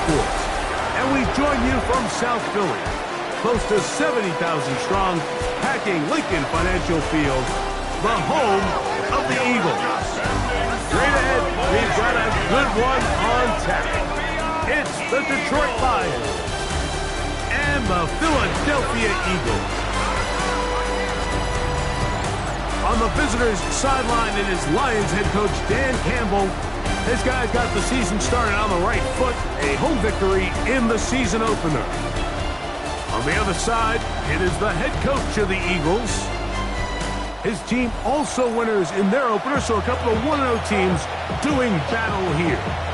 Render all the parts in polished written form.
Sports. And we join you from South Philly, close to 70,000 strong, packing Lincoln Financial Field, the home of the Eagles. Straight ahead, we've got a good one on tap. It's the Detroit Lions and the Philadelphia Eagles. On the visitors' sideline, it is Lions head coach Dan Campbell. His guys got the season started on the right foot, a home victory in the season opener. On the other side, it is the head coach of the Eagles. His team also winners in their opener, so a couple of 1-0 teams doing battle here.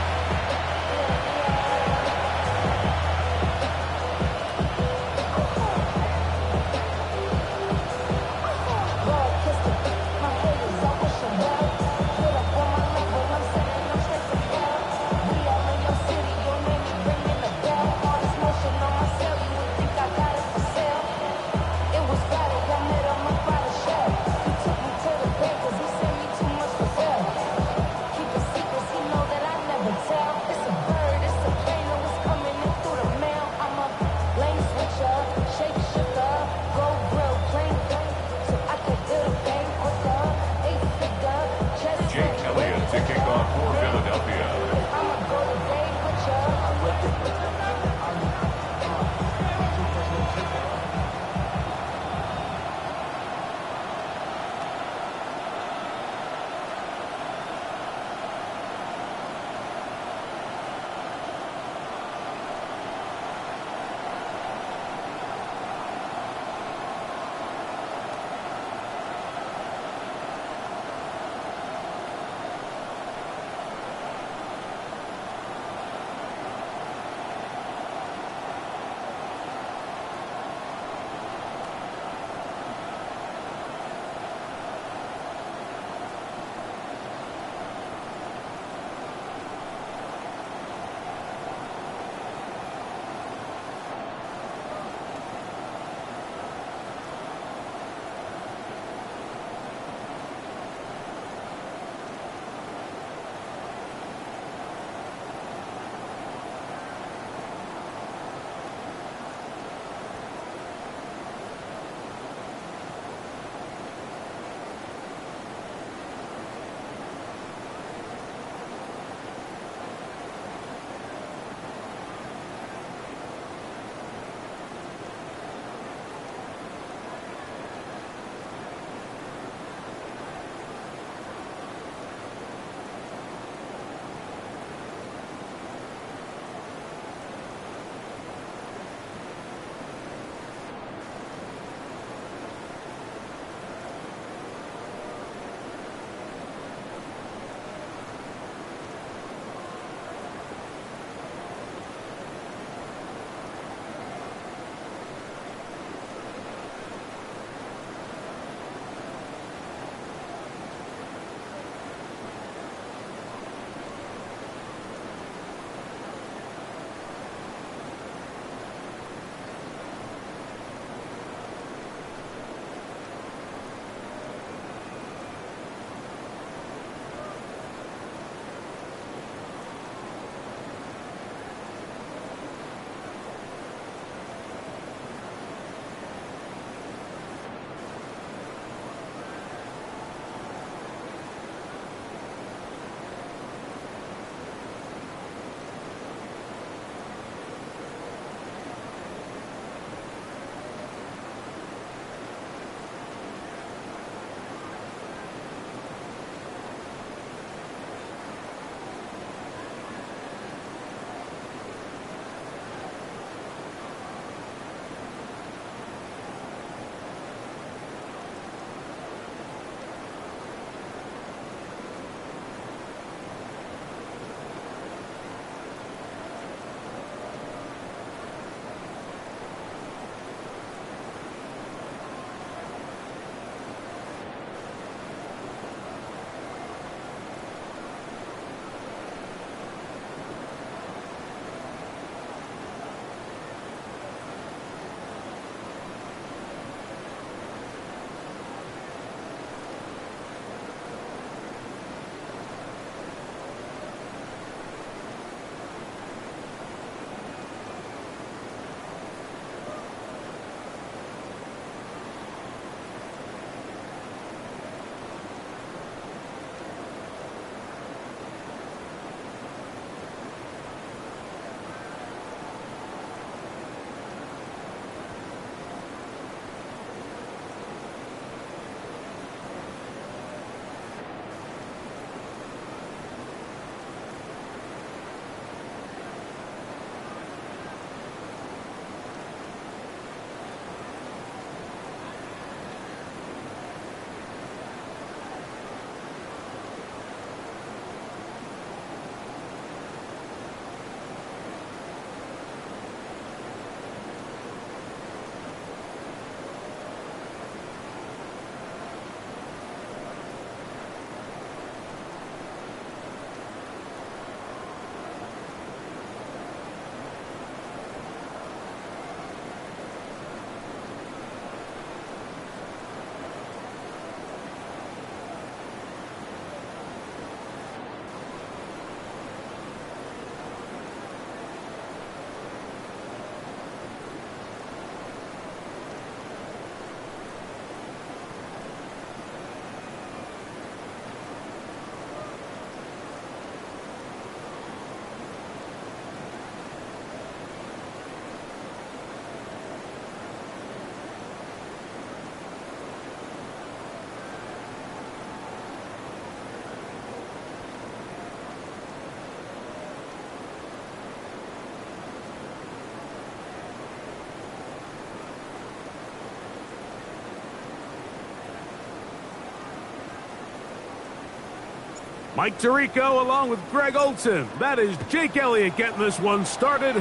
Mike Tirico along with Greg Olson. That is Jake Elliott getting this one started.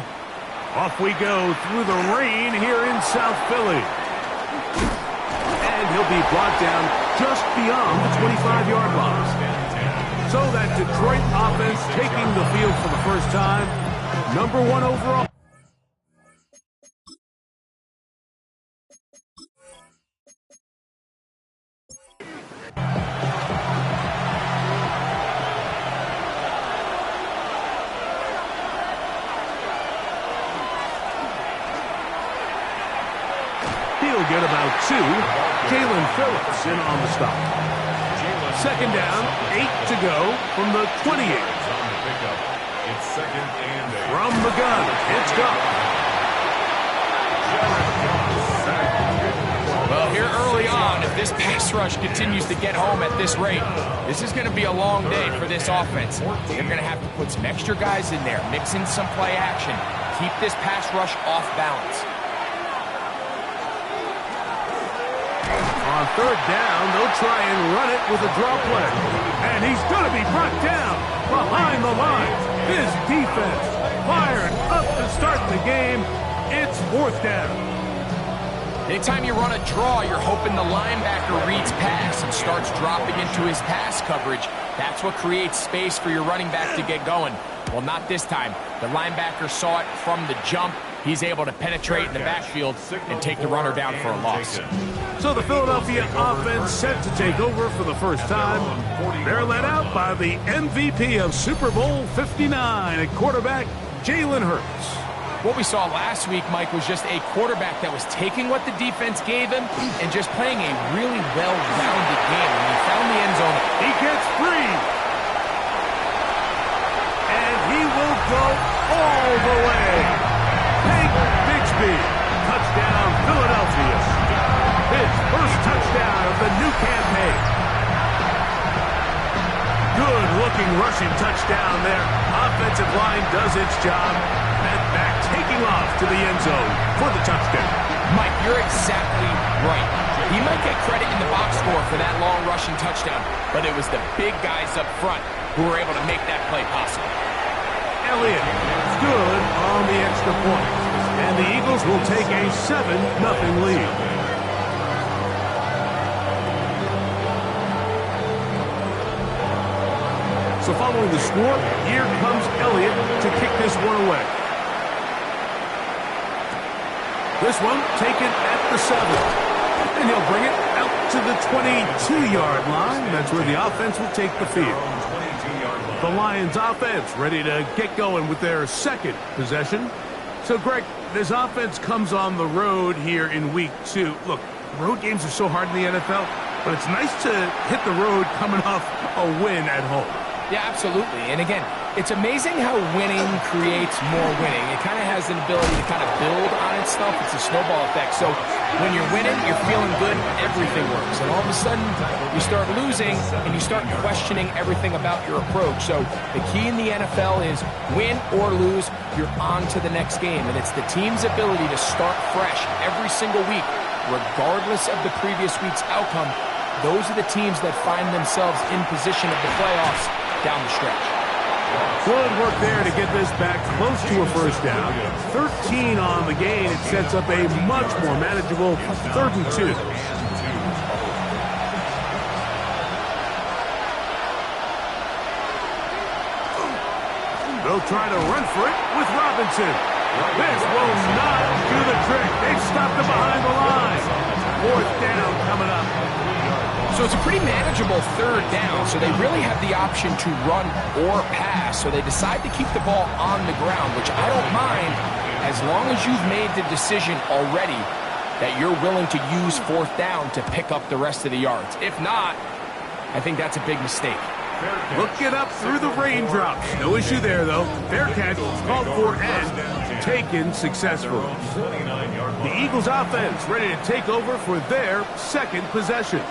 Off we go through the rain here in South Philly. And he'll be brought down just beyond the 25-yard line. So that Detroit offense taking the field for the first time. Number 1 overall. He'll get about 2. Jalen Phillips in on the stop. Second down, 8 to go from the 28. It's second and 8. From the gun, it's Goff. Well, here early on, if this pass rush continues to get home at this rate, this is going to be a long day for this offense. They're going to have to put some extra guys in there, mix in some play action, keep this pass rush off balance. On third down, they'll try and run it with a draw play. And he's going to be brought down behind the line. This defense fired up to start the game. It's fourth down. Anytime you run a draw, you're hoping the linebacker reads pass and starts dropping into his pass coverage. That's what creates space for your running back to get going. Well, not this time. The linebacker saw it from the jump. He's able to penetrate in the backfield and take the runner down for a loss. So the Philadelphia offense set to take over for the first time. They're led out by the MVP of Super Bowl 59 at quarterback, Jalen Hurts. What we saw last week, Mike, was just a quarterback that was taking what the defense gave him and just playing a really well-rounded game. When he found the end zone, he gets free. And he will go all the way. Hank Bigsby, touchdown Philadelphia. His first touchdown of the new campaign. Good-looking rushing touchdown there. Offensive line does its job. And back taking off to the end zone for the touchdown. Mike, you're exactly right. He might get credit in the box score for that long rushing touchdown, but it was the big guys up front who were able to make that play possible. Elliott good on the extra point. And the Eagles will take a 7-0 lead. So following the score, here comes Elliott to kick this one away. This one taken at the 7. And he'll bring it out to the 22-yard line. That's where the offense will take the field. The Lions offense ready to get going with their second possession. So, Greg, this offense comes on the road here in week 2. Look, road games are so hard in the NFL, but it's nice to hit the road coming off a win at home. Yeah, absolutely. And again, it's amazing how winning creates more winning. It kind of has an ability to kind of build on itself. It's a snowball effect. So when you're winning, you're feeling good, everything works. And all of a sudden, you start losing, and you start questioning everything about your approach. So the key in the NFL is win or lose, you're on to the next game. And it's the team's ability to start fresh every single week, regardless of the previous week's outcome. Those are the teams that find themselves in position of the playoffs down the stretch. Good work there to get this back close to a first down. 13 on the gain. It sets up a much more manageable 3rd and 2. They'll try to run for it with Robinson. This will not do the trick. They've stopped it behind the line. 4th down coming up. So it's a pretty manageable 3rd down, so they really have the option to run or pass, so they decide to keep the ball on the ground, which I don't mind as long as you've made the decision already that you're willing to use 4th down to pick up the rest of the yards. If not, I think that's a big mistake. Look it up through the raindrops. No issue there, though. Fair catch, called for and taken successfully. The Eagles offense ready to take over for their second possession.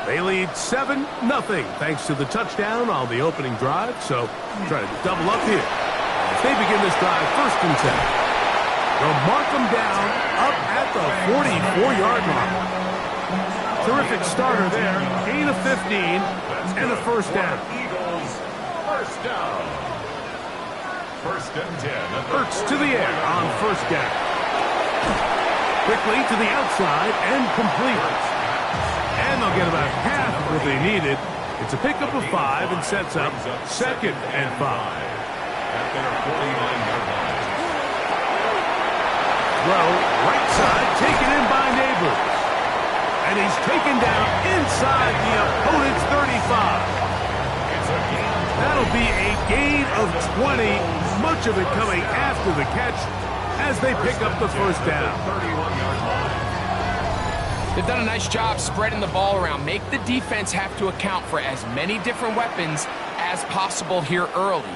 They lead 7-0 thanks to the touchdown on the opening drive. So try to double up here. As they begin this drive, 1st and 10. They'll mark them down up at the 44-yard line. Terrific starter there. Gain of 15 and a 1st down. down. First and 10. Hurts to the air on first down. Quickly to the outside and complete. And they'll get about half of what they needed. It's a pickup of 5 and sets up 2nd and 5. At their 49-yard line. Throw, right side, taken in by Neighbors. And he's taken down inside the opponent's 35. It's a gain. That'll be a gain of 20, much of it coming after the catch as they pick up the first down. 31-yard line. They've done a nice job spreading the ball around. Make the defense have to account for as many different weapons as possible here early.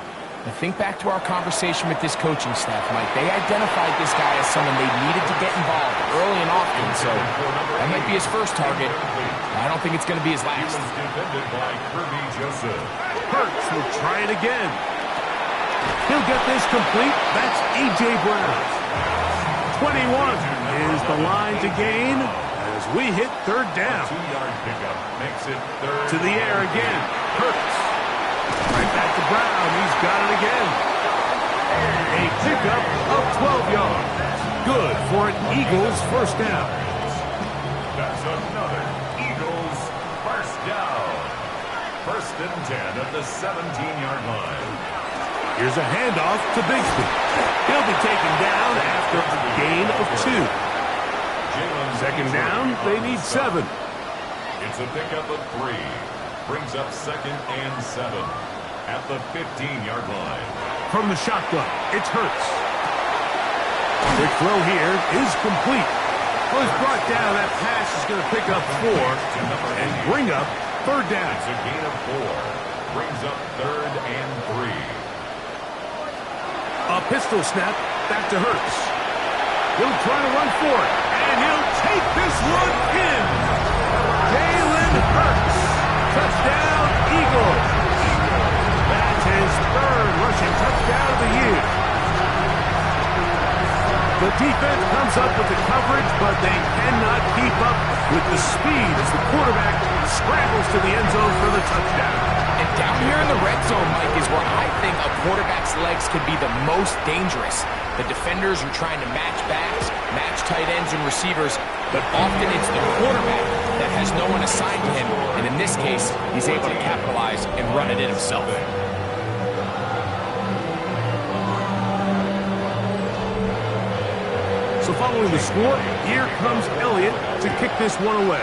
Now think back to our conversation with this coaching staff, Mike. They identified this guy as someone they needed to get involved early and often, so that might be his first target. I don't think it's going to be his last. He was defended by Kirby Joseph. Hurts will try it again. He'll get this complete. That's A.J. Brown. 21 is the line to gain as we hit third down. 2-yard pickup makes it third. To the air again. Hurts. Right back to Brown. He's got it again. A pickup of 12 yards. Good for an Eagles first down. That's another Eagles first down. First and 10 at the 17-yard line. Here's a handoff to Bigsby. He'll be taken down after a gain of 2. Second down, they need 7. It's a pickup of 3. Brings up 2nd and 7 at the 15-yard line. From the shotgun, it's Hurts. Quick throw here is complete. Was brought down. That pass is going to pick up 4 and bring up third down. It's a gain of 4. Brings up 3rd and 3. A pistol snap back to Hurts. He'll try to run for it, and he'll take this one in. Jalen Hurts. Touchdown, Eagles. That's his 3rd rushing touchdown of the year. The defense comes up with the coverage, but they cannot keep up with the speed as the quarterback scrambles to the end zone for the touchdown. And down here in the red zone, Mike, is where I think a quarterback's legs could be the most dangerous. The defenders are trying to match backs, match tight ends and receivers, but often it's the quarterback that has no one assigned to him, and in this case, he's able to capitalize and run it in himself. So following the score, here comes Elliott to kick this one away.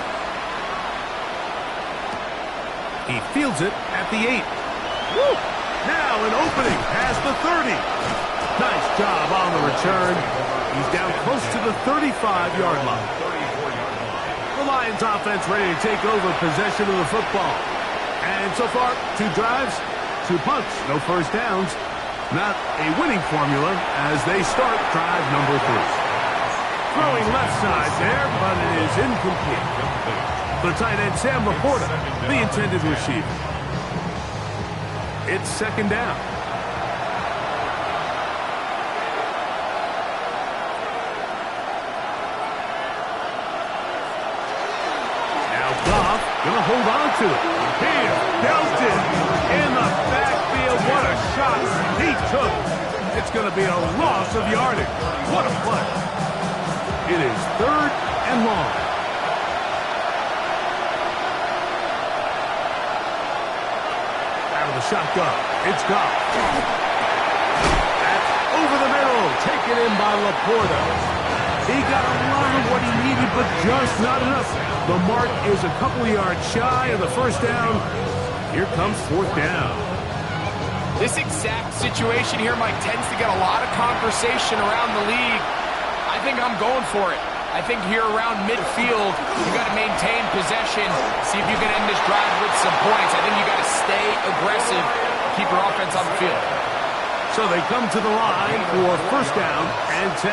He fields it at the 8. Woo! Now an opening past the 30. Nice job on the return. He's down close to the 35-yard line. The Lions offense ready to take over possession of the football. And so far, 2 drives, 2 punts, no first downs. Not a winning formula as they start drive number 3. Throwing left side there, but it is incomplete. The tight end, Sam Laporta, the intended receiver. It's 2nd down. Now Goff going to hold on to it. He is belted in the backfield. What a shot he took. It's going to be a loss of yardage. What a play. It is 3rd and long. Out of the shotgun, it's Goff. That's over the middle, taken in by Laporta. He got a lot of what he needed, but just not enough. The mark is a couple yards shy of the first down. Here comes 4th down. This exact situation here, Mike, tends to get a lot of conversation around the league. I think I'm going for it. I think here around midfield, you got to maintain possession, see if you can end this drive with some points. I think you got to stay aggressive, keep your offense on the field. So they come to the line for first down and 10.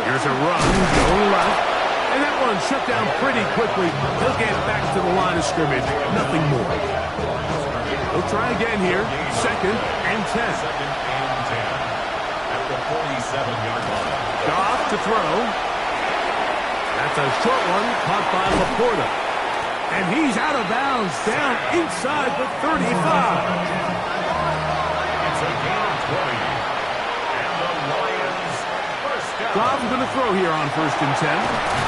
Here's a run going left, and that one shut down pretty quickly. He'll get back to the line of scrimmage, nothing more. He'll try again here, 2nd and 10. 2nd and 10. At the 47-yard line. Goff to throw. That's a short one, caught by Laporta. And he's out of bounds, down inside the 35. It's a gain of 20. And the Lions first down. Goff's going to throw here on 1st and 10.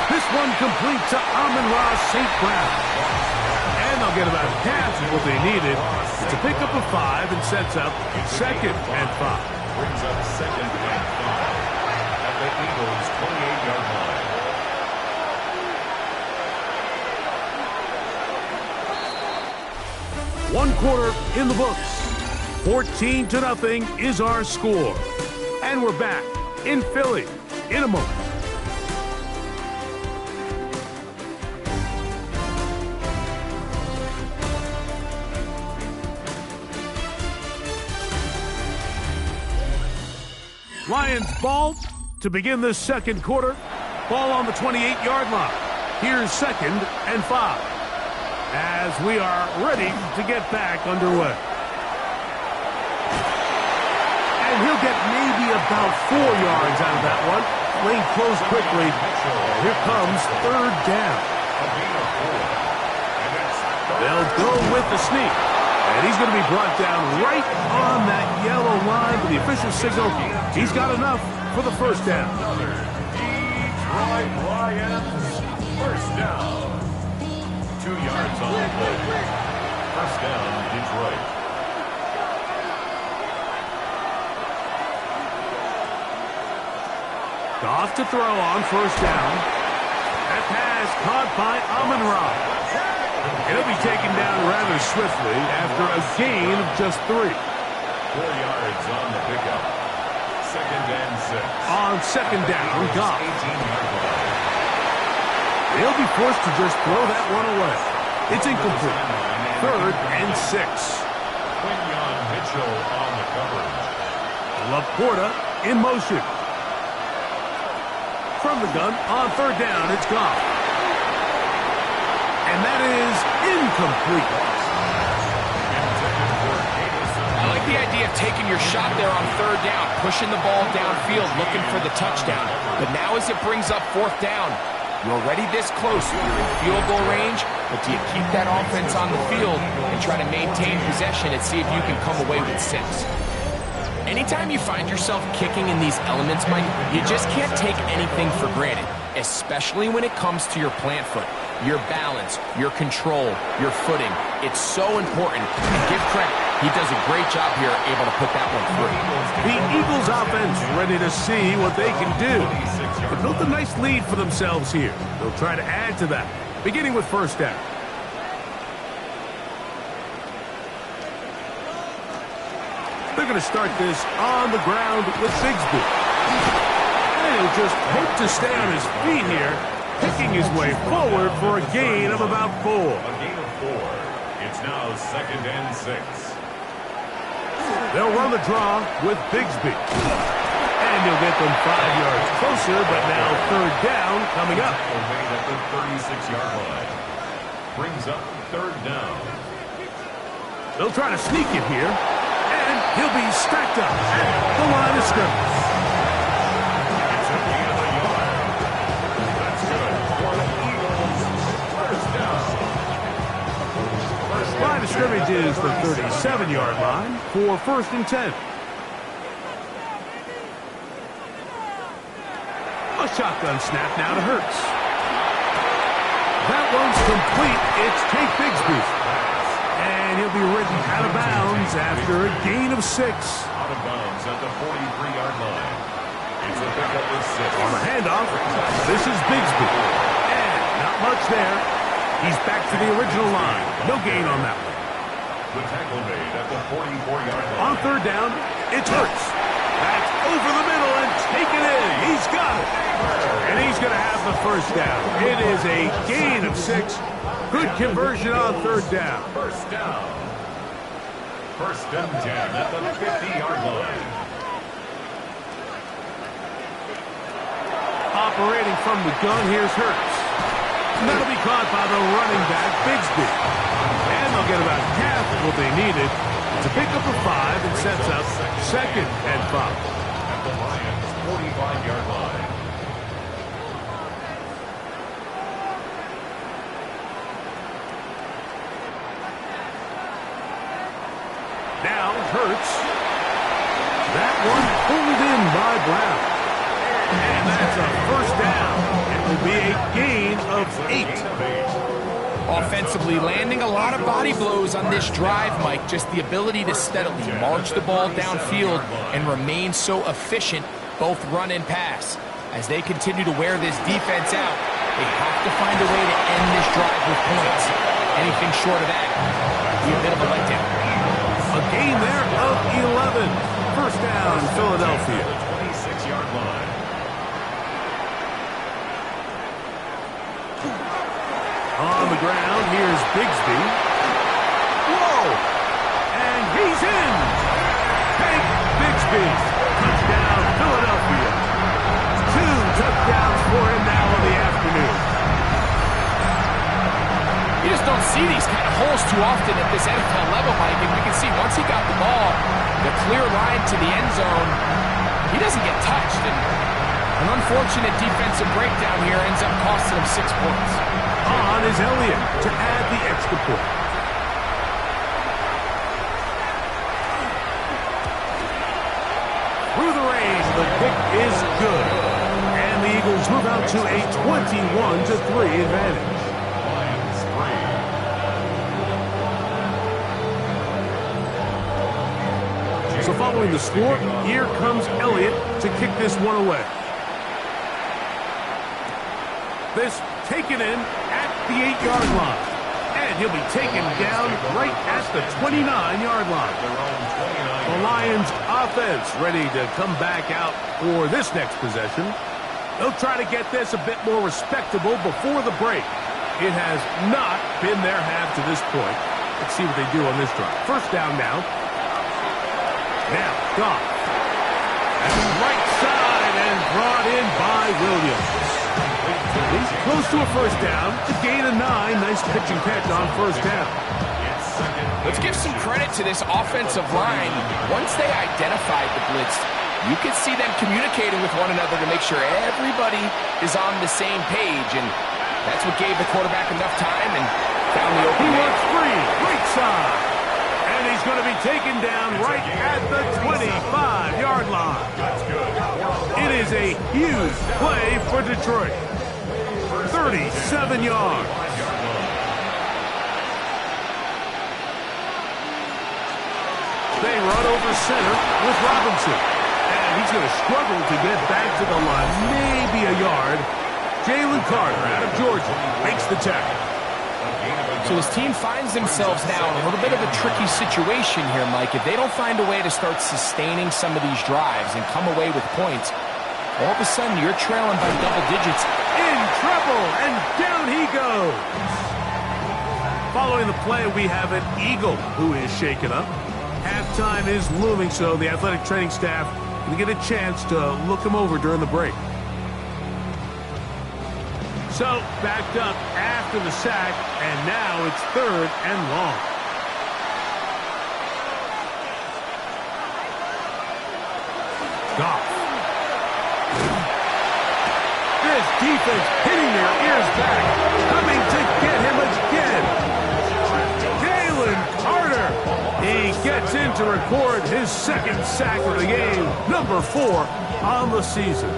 This one complete to Amon-Ra St. Brown. And they'll get about half of what they needed to pick up a 5 and sets up 2nd and 5. Brings up 2nd and 5 at the Eagles' 28-yard line. One quarter in the books. 14-0 is our score. And we're back in Philly in a moment. Lions ball to begin the 2nd quarter. Ball on the 28-yard line. Here's 2nd and 5. As we are ready to get back underway. And he'll get maybe about 4 yards out of that one. Lane closed quickly. Here comes 3rd down. They'll go with the sneak. And he's going to be brought down right on that yellow line with the official signal. He's got enough for the 1st down. Detroit Lions, 1st down. 2 yards on the play. 1st down, Detroit. Goff to throw on 1st down. That pass caught by Amon-Ra. He'll be taken down rather swiftly after a gain of just 3. 4 yards on the pickup. 2nd and 6. On 2nd down, Goff. 18-yard line. They'll be forced to just throw that one away. It's incomplete. 3rd and 6. Quinyon Mitchell on the coverage. Laporta in motion. From the gun, on 3rd down, it's Goff. And that is incomplete. I like the idea of taking your shot there on 3rd down, pushing the ball downfield, looking for the touchdown. But now as it brings up 4th down, you're already this close. You're in field goal range, but do you keep that offense on the field and try to maintain possession and see if you can come away with 6? Anytime you find yourself kicking in these elements, Mike, you just can't take anything for granted, especially when it comes to your plant foot, your balance, your control, your footing. It's so important. And give credit. He does a great job here able to put that one through. The Eagles offense ready to see what they can do. They built a nice lead for themselves here. They'll try to add to that, beginning with 1st down. They're going to start this on the ground with Bigsby. And he'll just hope to stay on his feet here, picking his way forward for a gain of about 4. A gain of 4. It's now 2nd and 6. They'll run the draw with Bigsby. And he'll get them 5 yards closer, but now 3rd down coming up. Made at the 36-yard line. Brings up 3rd down. They'll try to sneak it here. And he'll be stacked up at the line of scrimmage. It's a gain of a yard. That's good for the Eagles. 1st down. Line of scrimmage is the 37-yard line for 1st and 10. A shotgun snap now to Hurts. That one's complete. It's Tank Bigsby. And he'll be ridden out of bounds after a gain of 6. Out of bounds at the 43-yard line. It's a pickup of 6. On the handoff, this is Bigsby. And not much there. He's back to the original line. No gain on that one. The tackle made at the 44-yard line. On 3rd down, it's Hurts. That's over the middle and taken in. He's got it. And he's going to have the 1st down. It is a gain of 6. Good conversion on 3rd down. 1st down. 1st and 10 at the 50-yard line. Operating from the gun, here's Hurts. And that'll be caught by the running back, Bigsby. And they'll get about half of what they needed to pick up a 5 and sets up 2nd and 5. At the Lions' 45-yard line. Hurts. That one pulled in by Brown. And that's a first down. It will be a gain of 8. Offensively, landing a lot of body blows on this drive, Mike. Just the ability to steadily march the ball downfield and remain so efficient, both run and pass. As they continue to wear this defense out, they have to find a way to end this drive with points. Anything short of that would be a bit of a letdown. A gain there of 11. First down, Philadelphia. 26-yard line. On the ground, here's Bigsby. Whoa! And he's in! Hank Bigsby. Touchdown, Philadelphia. 2 touchdowns for him now in the afternoon. You just don't see these kind of holes too often at this NFL level, Mike. And we can see once he got the ball, the clear line to the end zone, he doesn't get touched. And an unfortunate defensive breakdown here ends up costing him 6 points. On is Elliott to add the extra point. Through the range, the pick is good. And the Eagles move out to a 21-3 advantage. So following the score, here comes Elliott to kick this one away. This taken in at the 8-yard line. And he'll be taken down right at the 29-yard line. The Lions offense ready to come back out for this next possession. They'll try to get this a bit more respectable before the break. It has not been their half to this point. Let's see what they do on this drive. First down now. Now, Goff. At the right side and brought in by Williams. He's close to a first down. To gain a 9. Nice pitch and catch on first down. Let's give some credit to this offensive line. Once they identified the blitz, you can see them communicating with one another to make sure everybody is on the same page. And that's what gave the quarterback enough time and found the open He man. works free. Right side. And he's going to be taken down right at the 25-yard line. It is a huge play for Detroit. 37 yards. They run over center with Robinson. And he's going to struggle to get back to the line. Maybe a yard. Jalen Carter out of Georgia makes the tackle. So his team finds themselves now in a little bit of a tricky situation here, Mike. If they don't find a way to start sustaining some of these drives and come away with points, all of a sudden you're trailing by double digits. In trouble, and down he goes. Following the play, we have an Eagle who is shaken up. Halftime is looming, so the athletic training staff will get a chance to look him over during the break. So, backed up after the sack, and now it's 3rd and long. Goff. This defense hitting their ears back, coming to get him again. Jalen Carter. He gets in to record his 2nd sack of the game, number 4 on the season.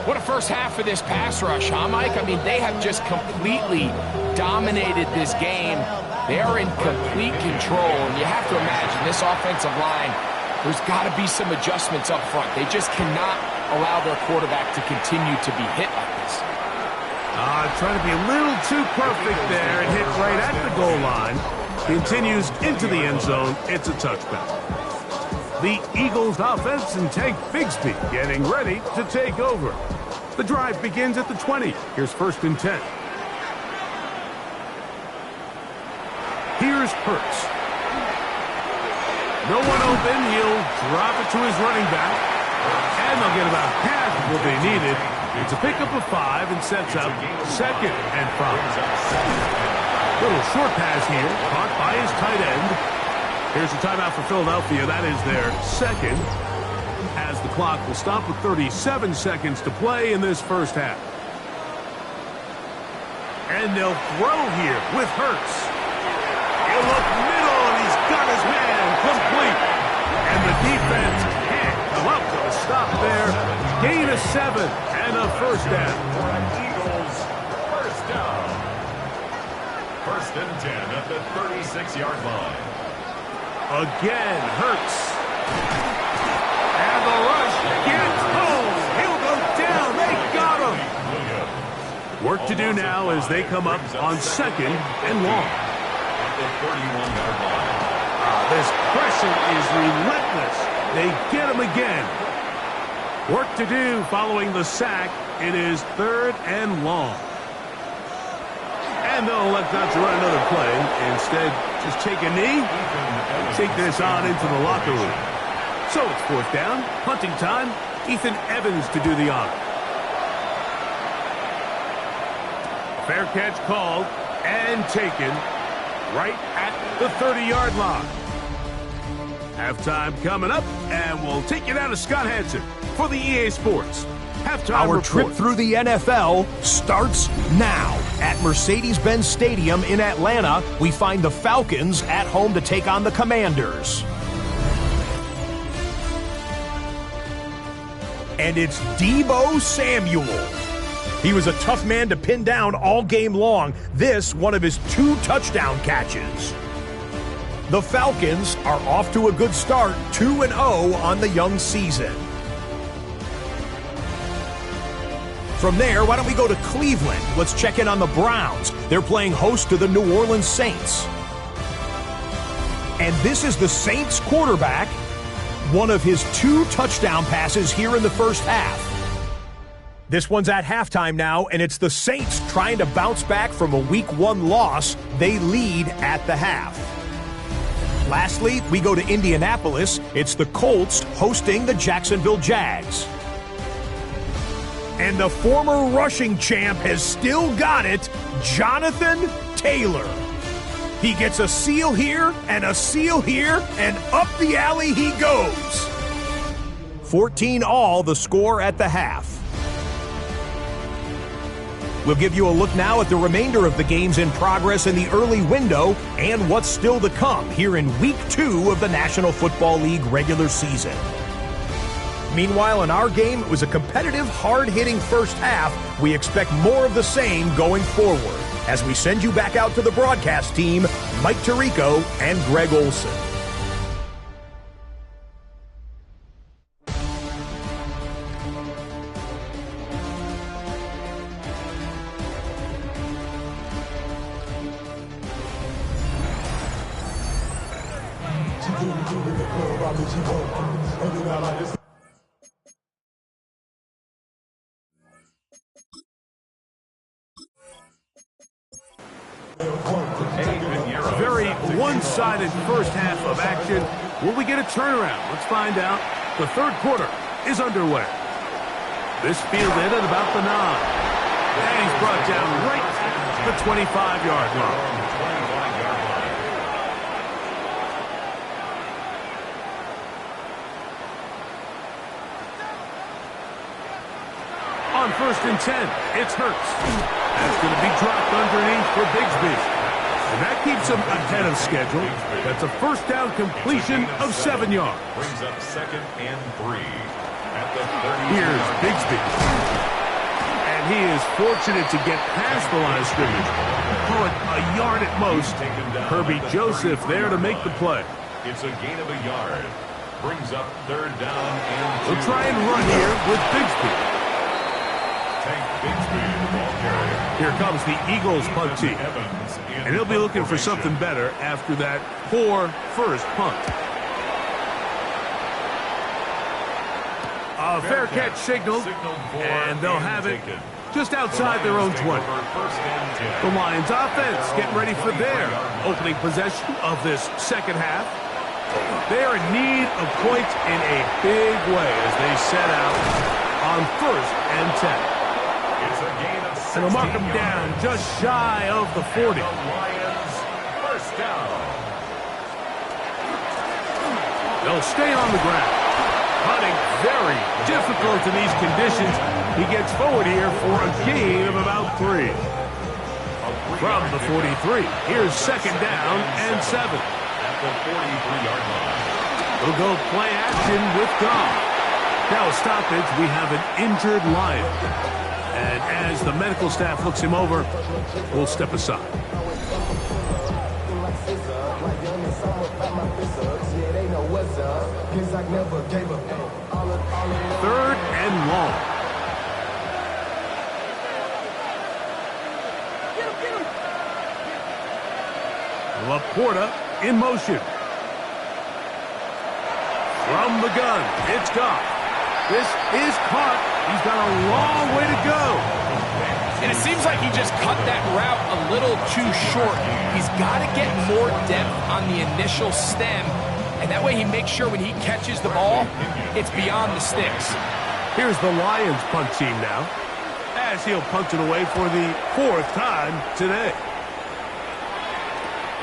What a first half for this pass rush, huh, Mike? I mean, they have just completely dominated this game. They are in complete control, and you have to imagine this offensive line, there's got to be some adjustments up front. They just cannot allow their quarterback to continue to be hit like this. Trying to be a little too perfect there and hit right at the goal line. Continues into the end zone. It's a touchback. The Eagles offense and Tank Bigsby getting ready to take over. The drive begins at the 20. Here's 1st and 10. Here's Hurts. No one open. He'll drop it to his running back. And they'll get about half of what they needed. It's a pickup of 5 and sets up 2nd and 5. Little short pass here, caught by his tight end. Here's a timeout for Philadelphia. That is their 2nd, as the clock will stop with 37 seconds to play in this first half. And they'll throw here with Hurts. He'll look middle, and he's got his man complete. And the defense can't come up with a stop there. Gain of 7 and a first down. For an Eagles first down. 1st and 10 at the 36-yard line. Again, Hurts. And the rush gets home. He'll go down. They got him. Work to do now as they come up on 2nd and long. At the 31-yard line. This pressure is relentless. They get him again. Work to do following the sack. It is 3rd and long. And they'll elect not to run another play. Instead, just take a knee and take this on into the locker room. So it's 4th down, punting time. Ethan Evans to do the honor. Fair catch called and taken right at the 30-yard line. Halftime coming up, and we'll take you down to Scott Hanson for the EA Sports Halftime Our report. trip through the NFL starts now. At Mercedes-Benz Stadium in Atlanta, we find the Falcons at home to take on the Commanders. And it's Deebo Samuel. He was a tough man to pin down all game long. This, one of his 2 touchdown catches. The Falcons are off to a good start, 2-0 on the young season. From there, why don't we go to Cleveland? Let's check in on the Browns. They're playing host to the New Orleans Saints. And this is the Saints quarterback, one of his 2 touchdown passes here in the first half. This one's at halftime now, and it's the Saints trying to bounce back from a Week 1 loss. They lead at the half. Lastly, we go to Indianapolis. It's the Colts hosting the Jacksonville Jags. And the former rushing champ has still got it, Jonathan Taylor. He gets a seal here, and up the alley he goes. 14 all, the score at the half. We'll give you a look now at the remainder of the games in progress in the early window and what's still to come here in Week 2 of the National Football League regular season. Meanwhile, in our game, it was a competitive, hard-hitting first half. We expect more of the same going forward as we send you back out to the broadcast team, Mike Tirico and Greg Olson. Very one-sided first half of action. Will we get a turnaround? Let's find out. The 3rd quarter is underway. This fielded at about the 9. And he's brought down right at the 25-yard line. On 1st and 10, it's Hurts. That's going to be dropped underneath for Bigsby. And that keeps him ahead of schedule. That's a first down completion of 7 yards. Brings up 2nd and 3 at the 30. Here's Bigsby. And he is fortunate to get past the line of scrimmage. Call it a yard at most. Herbie Joseph there to make the play. It's a gain of a yard. Brings up 3rd down and 2. We'll try and run here with Bigsby. Tank Bigsby, the ball carrier. Here comes the Eagles punt team. And they'll be looking for something better after that poor first punt. A fair catch signaled, and they'll have it just outside their own 20. The Lions offense getting ready for their opening possession of this second half. They are in need of points in a big way as they set out on 1st and 10. And they'll mark them down just shy of the 40. Lions first down. They'll stay on the ground. Hunting very difficult in these conditions. He gets forward here for a gain of about 3. From the 43, here's 2nd down and 7. At the 43-yard line. We'll go play action with Goff. Now a stoppage, we have an injured Lion. And as the medical staff looks him over, we'll step aside. Third and long. Laporta in motion. From the gun, it's Goff. This is caught. He's got a long way to go. And it seems like he just cut that route a little too short. He's got to get more depth on the initial stem, and that way he makes sure when he catches the ball, it's beyond the sticks. Here's the Lions punt team now, as he'll punt it away for the 4th time today.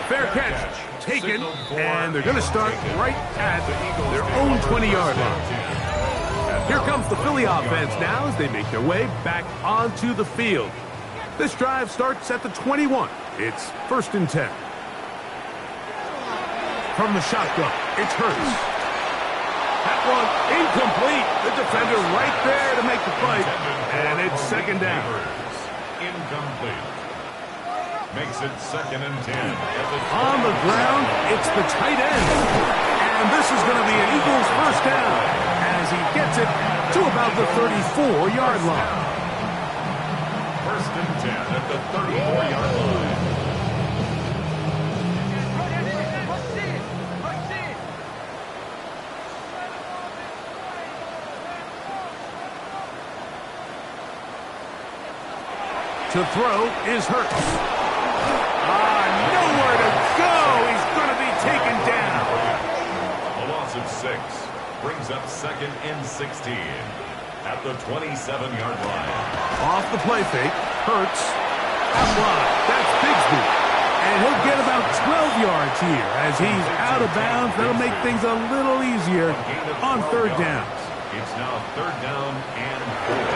Fair catch taken, and they're going to start right at their own 20-yard line. Here comes the Philly offense now as they make their way back onto the field. This drive starts at the 21. It's 1st and 10. From the shotgun, it's Hurts. That one incomplete. The defender right there to make the play, and it's 2nd down. Incomplete. Makes it 2nd and 10. On the ground, it's the tight end. And this is going to be an Eagles 1st down as he gets it to about the 34-yard line. 1st and 10 at the 34-yard line. To throw is Hurts. Nowhere to go. He's going to be taken down. A loss of 6 brings up 2nd and 16 at the 27-yard line. Off the play fake, Hurts. That's Bigsby. And he'll get about 12 yards here as he's out of bounds. That'll make things a little easier on 3rd down. It's now 3rd down and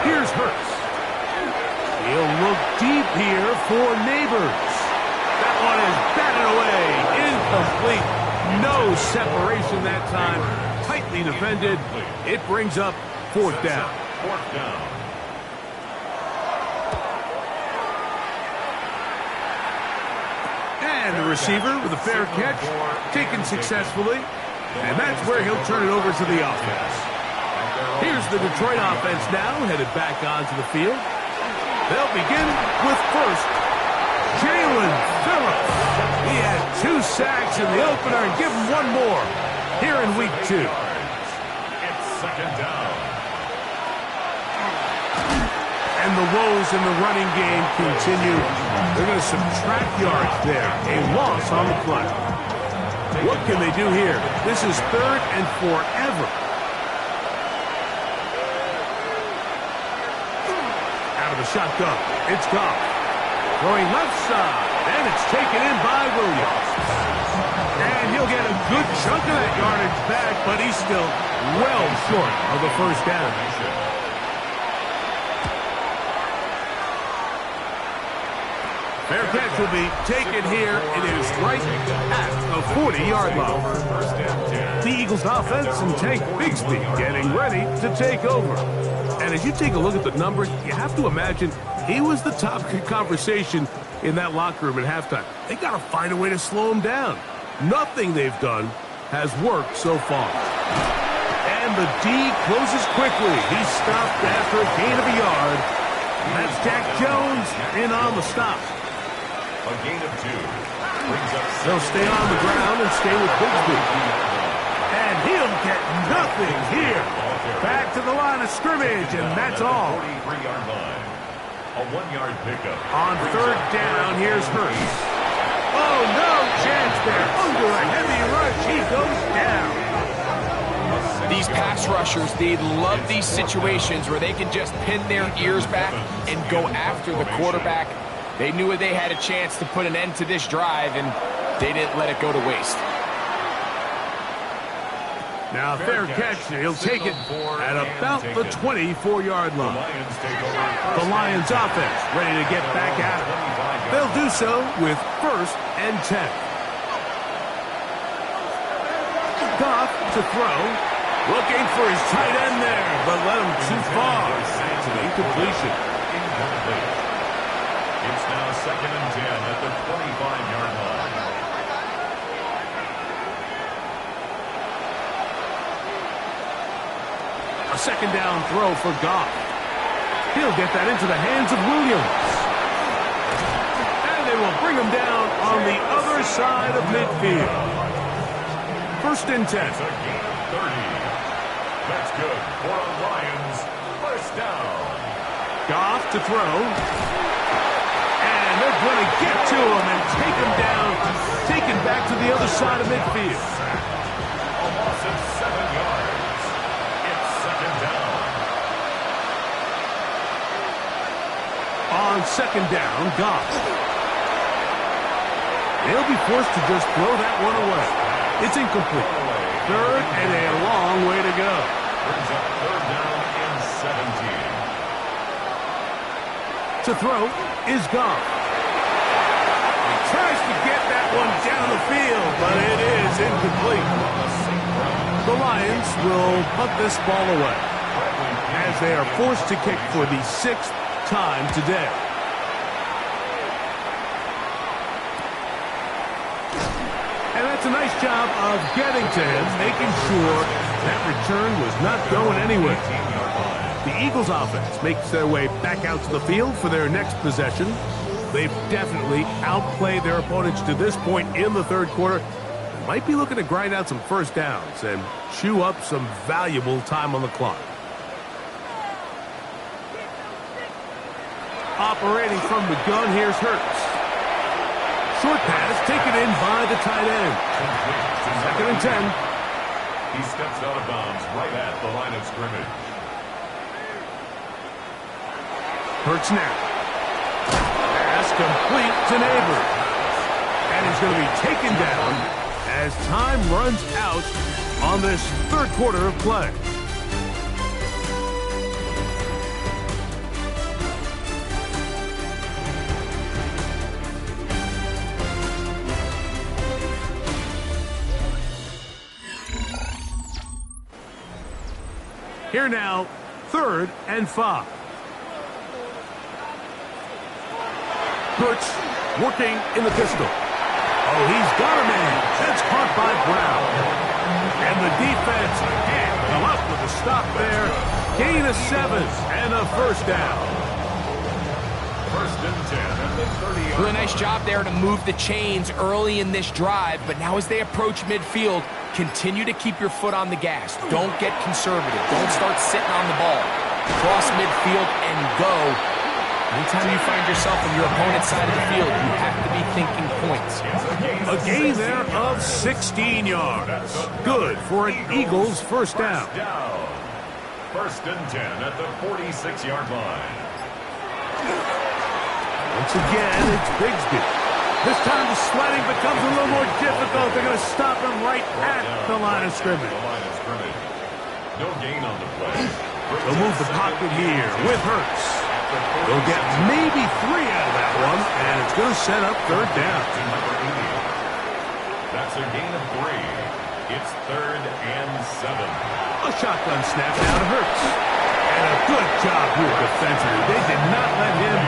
4. Here's Hurts. He'll look deep here for Neighbors. That one is batted away. Incomplete. No separation that time. Tightly defended. It brings up 4th down. 4th down. And the receiver with a fair catch, taken successfully. And that's where he'll turn it over to the offense. Here's the Detroit offense now, headed back onto the field. They'll begin with first, Jalen Phillips. He had 2 sacks in the opener and give him 1 more here in week 2. It's 2nd down. And the woes in the running game continue. They're going to subtract yards there. A loss on the play. What can they do here? This is 3rd and forever. Out of the shotgun, it's Goff. Going left side, and it's taken in by Williams. And he'll get a good chunk of that yardage back, but he's still well short of the 1st down. Fair catch will be taken here. It is right at the 40-yard line. The Eagles offense and Tank Bigsby getting ready to take over. And as you take a look at the numbers, you have to imagine he was the topic of conversation in that locker room at halftime. They got to find a way to slow him down. Nothing they've done has worked so far. And the D closes quickly. He's stopped after a gain of a yard. That's Jack Jones in on the stop. A gain of 2. They'll stay on the ground and stay with Bigsby. And he'll get nothing here. Back to the line of scrimmage, and that's all. 43-yard line. A 1-yard pickup. On 3rd down, here's Hurts. Oh, no chance there. Under a heavy rush, he goes down. These pass rushers, they love these situations where they can just pin their ears back and go after the quarterback. They knew they had a chance to put an end to this drive, and they didn't let it go to waste. Now, fair catch. He'll take it at about the 24-yard line. The Lions offense ready to get back at it. They'll do so with 1st and 10. Goff to throw. Looking for his tight end there, but let him too far. It's an incompletion. Incomplete. It's now 2nd and 10 at the 25-yard line. A 2nd down throw for Goff. He'll get that into the hands of Williams. And they will bring him down on the other side of midfield. 1st and 10. It's a gain of 30. That's good for a Lions first down. Goff to throw. And they're going to get to him and take him down. Taken back to the other side of midfield. A loss of 7 yards. It's 2nd down. On 2nd down, Goff. They'll be forced to just throw that one away. It's incomplete. 3rd and a long way to go. Brings up 3rd down and 17. To throw is Goff. He tries to get that one down the field, but it is incomplete. The Lions will punt this ball away as they are forced to kick for the 6th time today. And that's a nice job of getting to him, making sure that return was not going anywhere. The Eagles offense makes their way back out to the field for their next possession. They've definitely outplayed their opponents to this point in the 3rd quarter. They might be looking to grind out some first downs and chew up some valuable time on the clock. Operating from the gun, here's Hurts. Short pass taken in by the tight end. 2nd and 10. He steps out of bounds right at the line of scrimmage. Hurts now. Pass complete to Neighbors. And he's going to be taken down as time runs out on this 3rd quarter of play. Here now, 3rd and 5. Hurts working in the pistol. Oh, he's got a man. That's caught by Brown. And the defense can't come up with a stop there. Gain of 7 and a first down. 1st and 10 at the 30-yard Really nice job there to move the chains early in this drive, but now as they approach midfield, continue to keep your foot on the gas. Don't get conservative. Don't start sitting on the ball. Cross midfield and go. Anytime you find yourself on your opponent's side of the field, you have to be thinking points. A gain there of 16 yards. Good for an Eagles first down. 1st and 10 at the 46-yard line. Once again, it's Bigsby. This time the sledding becomes a little more difficult. They're going to stop him right at the line of scrimmage. No gain on the play. They'll move the pocket here with Hurts. They'll get maybe 3 out of that one, and it's going to set up 3rd down. That's a gain of 3. It's 3rd and 7. A shotgun snap down to Hurts. And a good job here defensively. They did not let him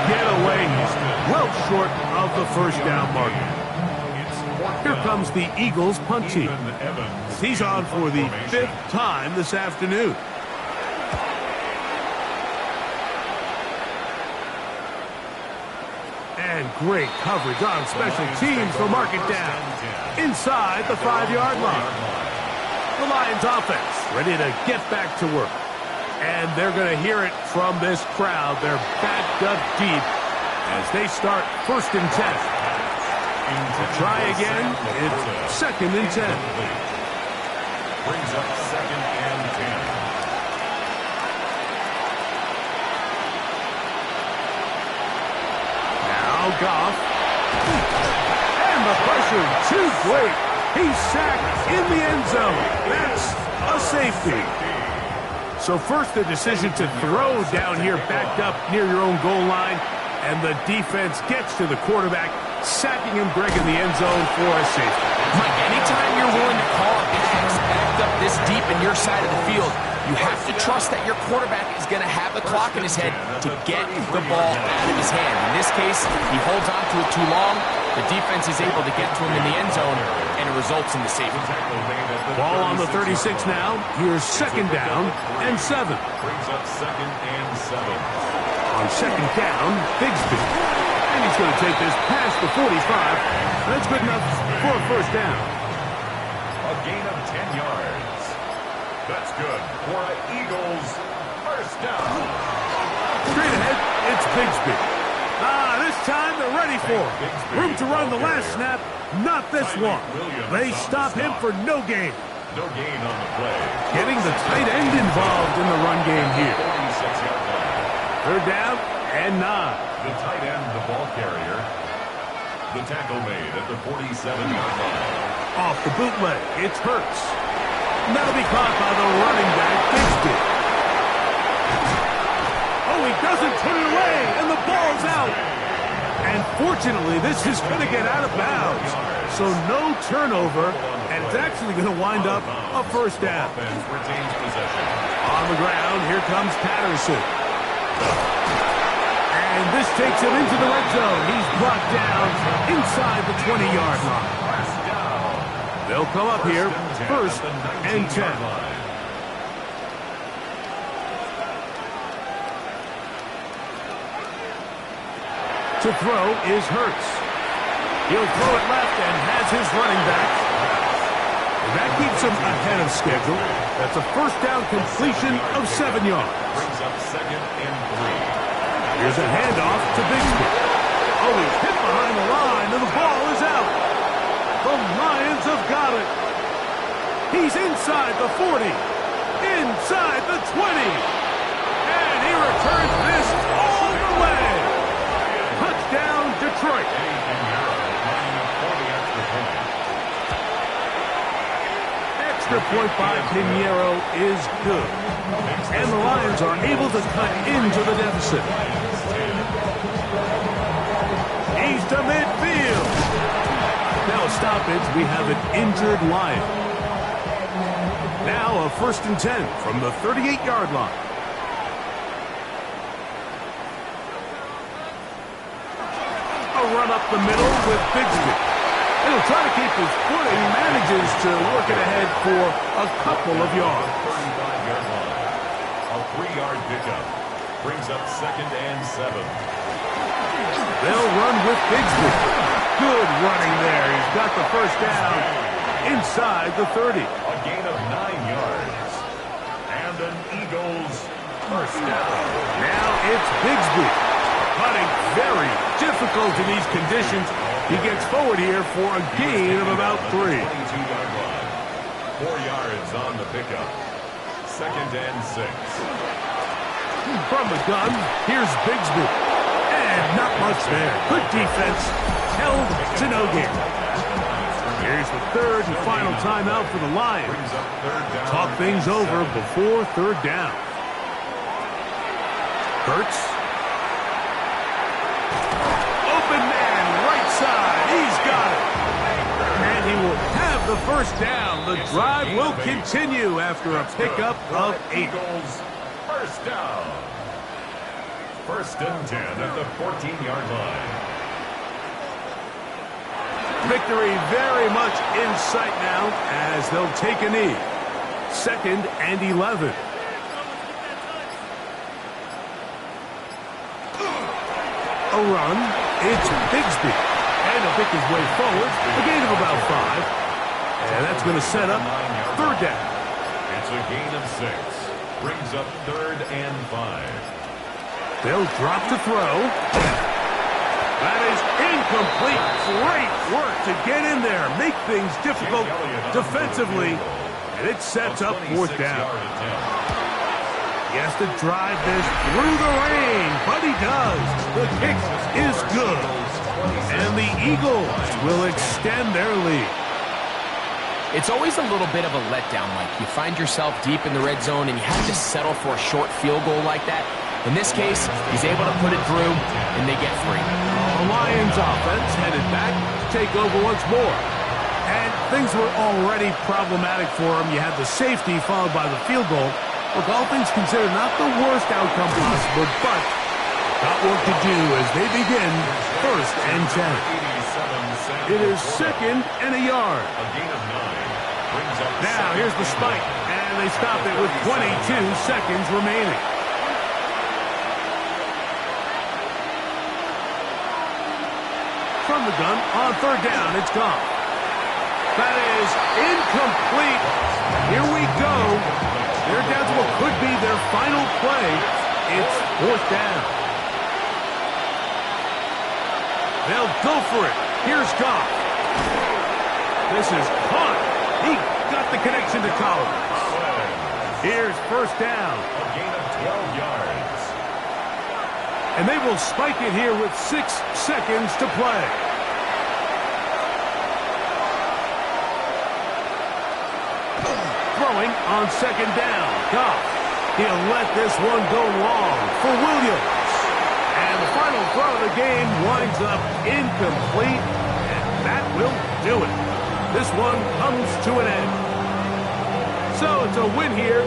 get away. He's well short of the first down marker. Here comes the Eagles punt team. He's on for the 5th time this afternoon. And great coverage on special teams. They'll mark it down inside the 5-yard line. The Lions offense ready to get back to work. And they're going to hear it from this crowd. They're backed up deep as they start 1st and 10. To try again, it's 2nd and 10. Brings up 2nd and 10. Now Goff. And the pressure too great. He's sacked in the end zone. That's a safety. So first the decision to throw down here backed up near your own goal line, and the defense gets to the quarterback, sacking him, Greg, in the end zone for a safety. Mike, anytime you're willing to call a big backed up this deep in your side of the field, you have to trust that your quarterback is going to have the clock in his head to get the ball out of his hand. In this case, he holds on to it too long. The defense is able to get to him in the end zone, and it results in the safety. Ball on the 36 now. Here's second down and 7. Brings up second and 7. On second down, Bigsby. And he's going to take this past the 45. That's good enough for a first down. A gain of 10 yards. That's good for an Eagles first down. Straight ahead, it's Bigsby. This time they're ready for it. Room to run the last snap, not this one. They stop him for no gain. No gain on the play. Getting the tight end involved in the run game here. 46-yard line. Third down and 9. The tight end, the ball carrier. The tackle made at the 47-yard line. Off the bootleg, it's Hurts. That'll be caught by the running back, Bigsby. Oh, he doesn't put it away, and the ball's out. And fortunately, this is going to get out of bounds. So no turnover, and it's actually going to wind up a first down. Offense retains possession. On the ground, here comes Patterson. And this takes him into the red zone. He's brought down inside the 20-yard line. First down. They'll come up here, first and 10. To throw is Hurts. He'll throw it left and has his running back. That keeps him ahead of schedule. That's a first down completion of 7 yards. Brings up second and 3. Here's a handoff to Bigsby. Oh, he's hit behind the line, and the ball is out. The Lions have got it. He's inside the 40, inside the 20, and he returns this all the way. Touchdown, Detroit. Extra point by Pinheiro is good. And the Lions are able to cut into the deficit. He's to midfield. Now a stoppage. We have an injured Lion. Now a first and 10 from the 38-yard line. A run up the middle with Bigsby. He'll try to keep his footing, manages to work it ahead for a couple of yards. 35-yard line. A 3-yard pickup. Brings up second and 7. They'll run with Bigsby. Good running there. He's got the first down inside the 30. A gain of 9 yards. And an Eagles first down. Now it's Bigsby. Putting very difficult in these conditions. He gets forward here for a gain of about 3. 22-yard line. 4 yards on the pickup. Second and 6. From the gun, here's Bigsby. And not much there. Good defense. Held to no gain. Here's the third and final timeout for the Lions. Brings up third down. Talk things over before third down. Hurts. Open man, right side. He's got it. And he will have the first down. The drive will continue after a pickup of 8. Eagles first down. First and 10 at the 14-yard line. Victory very much in sight now as they'll take a knee. Second and 11. A run. It's Bigsby. And he'll pick his way forward. A gain of about 5. And that's going to set up third down. It's a gain of 6. Brings up third and 5. They'll drop to throw. That is incomplete. Great work to get in there. Make things difficult defensively. And it sets up fourth down. He has to drive this through the rain, but he does. The kick is good. And the Eagles will extend their lead. It's always a little bit of a letdown, Mike. You find yourself deep in the red zone and you have to settle for a short field goal like that. In this case, he's able to put it through, and they get 3. The Lions offense headed back to take over once more. And things were already problematic for him. You had the safety followed by the field goal. Look, all things considered, not the worst outcome possible, but got work to do as they begin 1st and 10. It is 2nd and a yard. A gain of 9 brings up Now, here's the spike, and they stop it with 22 seconds remaining. From the gun, on 3rd down, it's gone. That is incomplete. Here we go. They're down to what could be their final play. It's 4th down. They'll go for it. Here's Goff. This is caught. He got the connection to Collins. Here's 1st down. a gain of 12 yards. And they will spike it here with 6 seconds to play. Throwing on 2nd down. Goff. He'll let this one go long for Williams. And the final throw of the game winds up incomplete. And that will do it. This one comes to an end. So it's a win here.